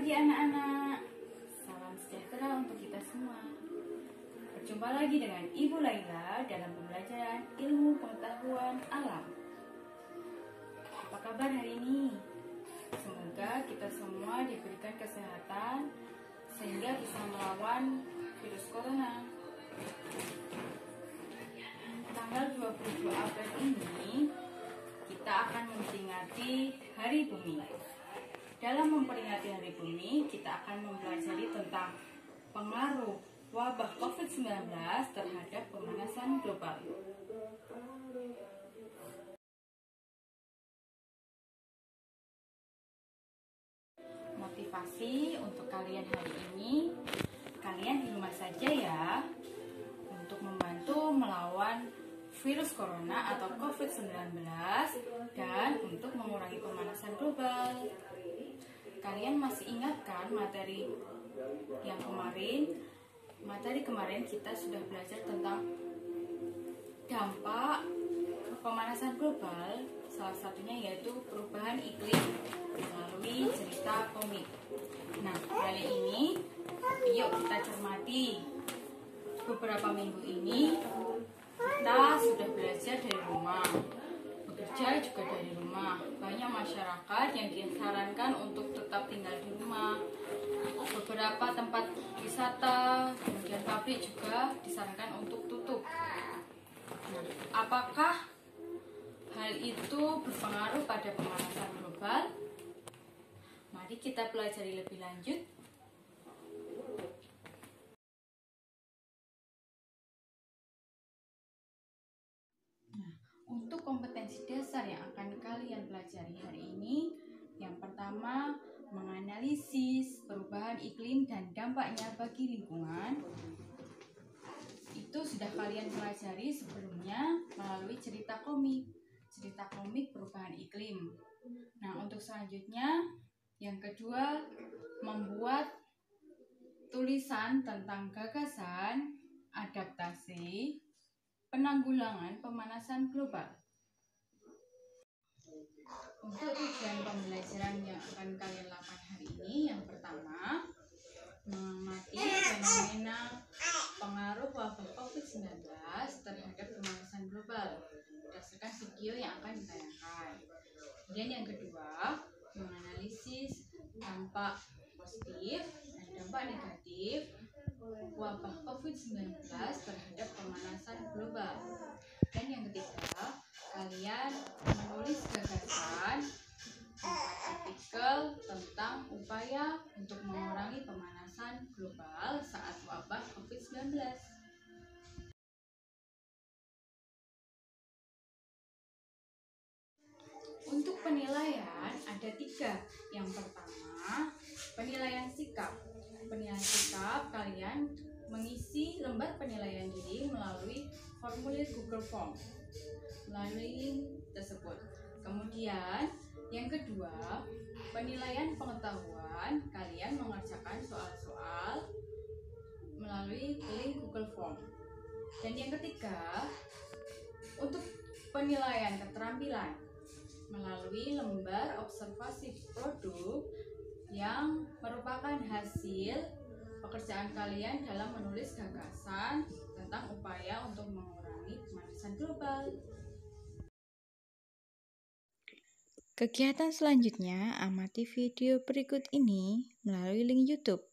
pagi anak-anak, salam sejahtera untuk kita semua. Berjumpa lagi dengan Ibu Laila dalam pembelajaran ilmu pengetahuan alam. Apa kabar hari ini? Semoga kita semua diberikan kesehatan sehingga bisa melawan virus corona. Tanggal 22 April ini kita akan memperingati Hari Bumi. Dalam memperingati Hari Bumi, kita akan mempelajari tentang pengaruh wabah COVID-19 terhadap pemanasan global. Motivasi untuk kalian hari ini, kalian di rumah saja ya, untuk membantu melawan virus corona atau COVID-19 dan untuk mengurangi pemanasan global. Kalian masih ingat kan materi yang kemarin? Materi kemarin kita sudah belajar tentang dampak pemanasan global, salah satunya yaitu perubahan iklim melalui cerita komik. Nah, kali ini yuk kita cermati. Beberapa minggu ini kita sudah belajar dari rumah, bekerja juga dari rumah. Banyak masyarakat yang disarankan untuk tetap tinggal di rumah. Beberapa tempat wisata, kemudian pabrik juga disarankan untuk tutup. Nah, apakah hal itu berpengaruh pada pemanasan global? Mari kita pelajari lebih lanjut. Untuk kompetensi dasar yang akan kalian pelajari hari ini, yang pertama, menganalisis perubahan iklim dan dampaknya bagi lingkungan. Itu sudah kalian pelajari sebelumnya melalui cerita komik perubahan iklim. Nah, untuk selanjutnya, yang kedua, membuat tulisan tentang gagasan adaptasi penanggulangan pemanasan global. Untuk tujuan pembelajaran yang akan kalian lakukan hari ini, yang pertama, mengamati fenomena pengaruh wabah COVID-19 terhadap pemanasan global berdasarkan video yang akan ditayangkan. Kemudian yang kedua, menganalisis dampak positif dan dampak negatif wabah COVID-19 terhadap pemanasan global. Dan yang ketiga, kalian menulis gagasan 4 artikel tentang upaya untuk mengurangi pemanasan global saat wabah COVID-19. Untuk penilaian ada 3. Yang pertama, penilaian sikap. Penilaian sikap, kalian mengisi lembar penilaian diri melalui formulir Google Form melalui link tersebut. Kemudian yang kedua, penilaian pengetahuan, kalian mengerjakan soal-soal melalui link Google Form. Dan yang ketiga, untuk penilaian keterampilan melalui lembar observasi produk yang merupakan hasil pekerjaan kalian dalam menulis gagasan tentang upaya untuk mengurangi pemanasan global. Kegiatan selanjutnya, amati video berikut ini melalui link YouTube.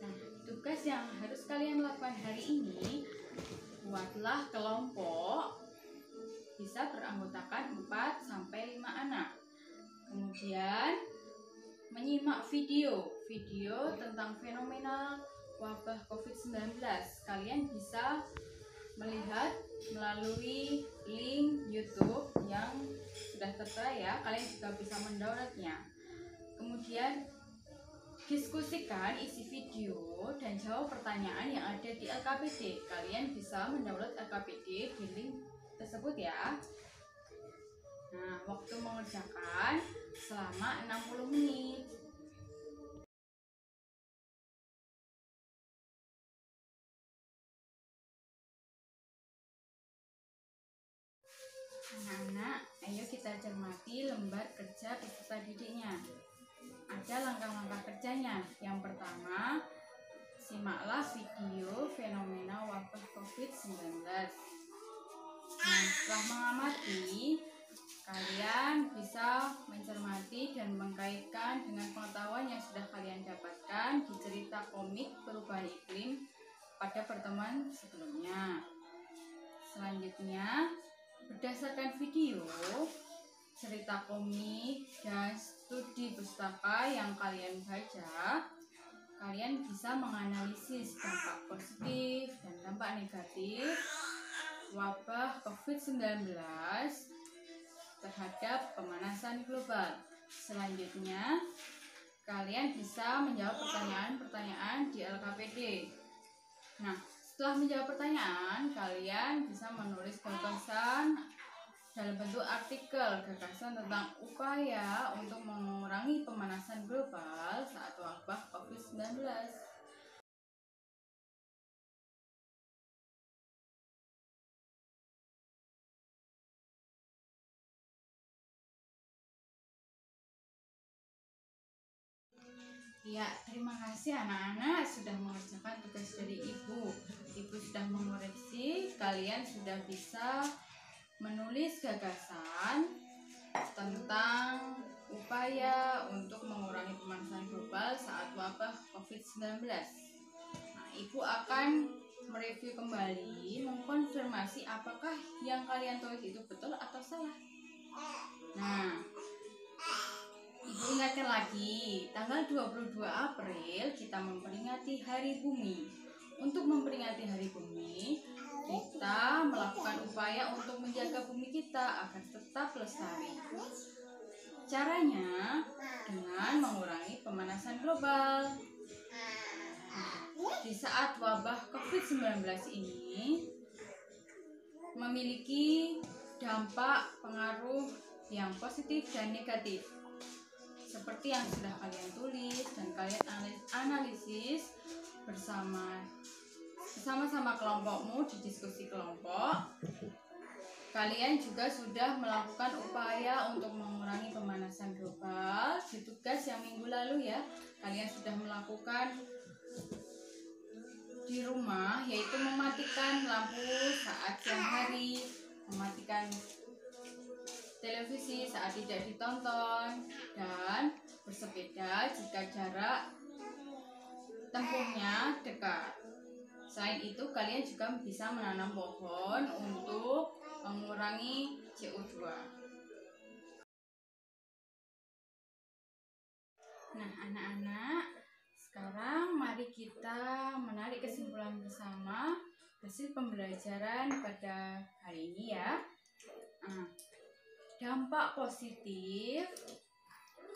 Nah, tugas yang harus kalian lakukan hari ini, buatlah kelompok bisa beranggotakan 4-5 anak. Kemudian menyimak video tentang fenomena wabah COVID-19. Kalian bisa melihat melalui link YouTube yang sudah tertera ya, kalian juga bisa mendownloadnya. Kemudian diskusikan isi video dan jawab pertanyaan yang ada di LKPD. Kalian bisa mendownload LKPD di link tersebut ya. Nah, waktu mengerjakan selama 60 menit. Anak-anak, ayo kita cermati lembar kerja peserta didiknya. Ada langkah-langkah kerjanya. Yang pertama, simaklah video fenomena wabah COVID-19. Nah, setelah mengamati, kalian bisa mencermati dan mengkaitkan dengan pengetahuan yang sudah kalian dapatkan di cerita komik perubahan iklim pada pertemuan sebelumnya. Selanjutnya, berdasarkan video, cerita komik, dan studi pustaka yang kalian baca, kalian bisa menganalisis dampak positif dan dampak negatif wabah COVID-19 terhadap pemanasan global. Selanjutnya, kalian bisa menjawab pertanyaan-pertanyaan di LKPD. Nah, setelah menjawab pertanyaan, kalian bisa menulis gagasan dalam bentuk artikel gagasan tentang upaya untuk mengurangi pemanasan global saat wabah COVID-19. Ya, terima kasih anak-anak sudah mengerjakan tugas dari Ibu. Ibu sudah mengoreksi, kalian sudah bisa menulis gagasan tentang upaya untuk mengurangi pemanasan global saat wabah COVID-19. Nah, Ibu akan mereview kembali, mengkonfirmasi apakah yang kalian tulis itu betul atau salah. Nah, Ibu ingatkan lagi, tanggal 22 April kita memperingati Hari Bumi. Untuk memperingati Hari Bumi, kita melakukan upaya untuk menjaga bumi kita agar tetap lestari. Caranya dengan mengurangi pemanasan global. Di saat wabah COVID-19 ini memiliki dampak pengaruh yang positif dan negatif. Seperti yang sudah kalian tulis dan kalian analisis bersama-sama kelompokmu di diskusi kelompok. Kalian juga sudah melakukan upaya untuk mengurangi pemanasan global di tugas yang minggu lalu ya. Kalian sudah melakukan di rumah, yaitu mematikan lampu saat siang hari, mematikan televisi saat tidak ditonton, dan bersepeda jika jarak tempuhnya dekat. Selain itu, kalian juga bisa menanam pohon untuk mengurangi CO2. Nah, anak-anak, sekarang mari kita menarik kesimpulan bersama hasil pembelajaran pada hari ini ya. Dampak positif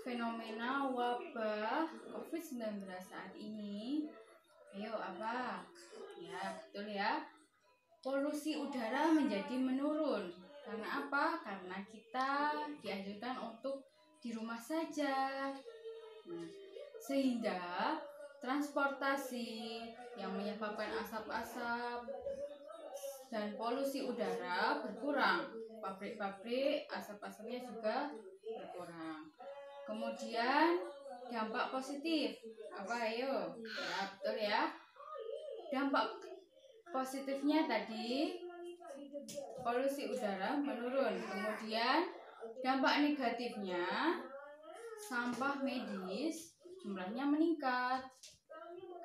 fenomena wabah COVID-19 saat ini, ayo apa? Ya, betul ya. Polusi udara menjadi menurun. Karena apa? Karena kita dianjurkan untuk di rumah saja. Sehingga transportasi yang menyebabkan asap-asap dan polusi udara berkurang. Pabrik-pabrik asap-asapnya juga berkurang. Kemudian dampak positif apa ayo? Ya, betul ya. Dampak positifnya tadi polusi udara menurun. Kemudian dampak negatifnya sampah medis jumlahnya meningkat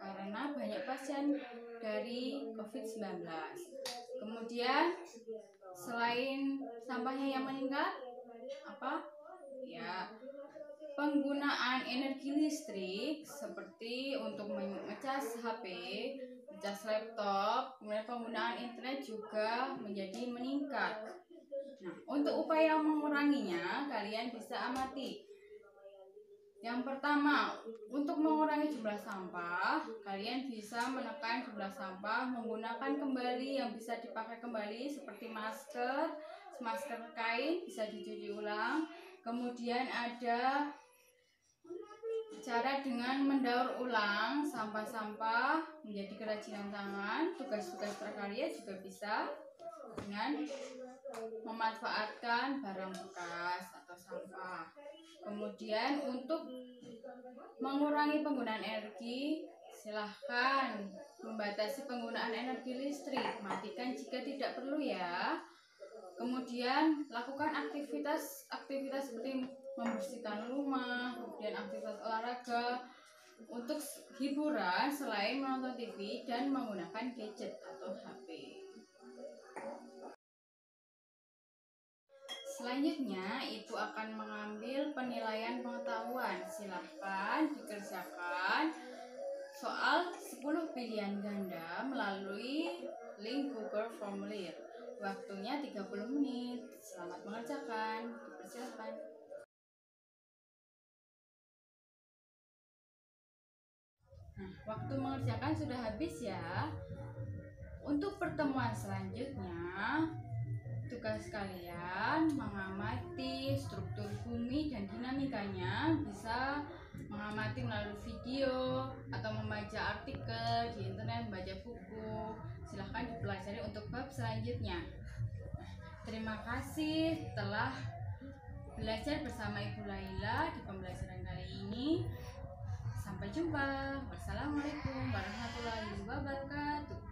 karena banyak pasien dari COVID-19. Kemudian selain sampahnya yang meningkat, apa? Ya, penggunaan energi listrik seperti untuk mengecas HP, mengecas laptop, kemudian penggunaan internet juga menjadi meningkat. Nah, untuk upaya menguranginya, kalian bisa amati. Yang pertama, untuk mengurangi jumlah sampah, kalian bisa menekan jumlah sampah menggunakan kembali yang bisa dipakai kembali seperti masker kain bisa dicuci ulang. Kemudian ada cara dengan mendaur ulang sampah-sampah menjadi kerajinan tangan. Tugas-tugas prakarya juga bisa dengan memanfaatkan barang bekas atau sampah. Kemudian untuk mengurangi penggunaan energi, silahkan membatasi penggunaan energi listrik, matikan jika tidak perlu ya. Kemudian lakukan aktivitas seperti membersihkan rumah, kemudian aktivitas olahraga untuk hiburan selain menonton TV dan menggunakan gadget atau HP. Selanjutnya, ibu akan mengambil penilaian pengetahuan. Silahkan dikerjakan soal 10 pilihan ganda melalui link Google Formulir. Waktunya 30 menit. Selamat mengerjakan. Dipersilakan. Nah, waktu mengerjakan sudah habis ya. Untuk pertemuan selanjutnya, tugas kalian mengamati struktur bumi dan dinamikanya, bisa mengamati melalui video atau membaca artikel di internet, membaca buku. Silahkan dipelajari untuk bab selanjutnya. Terima kasih telah belajar bersama Ibu Laila di pembelajaran kali ini. Sampai jumpa. Wassalamualaikum warahmatullahi wabarakatuh.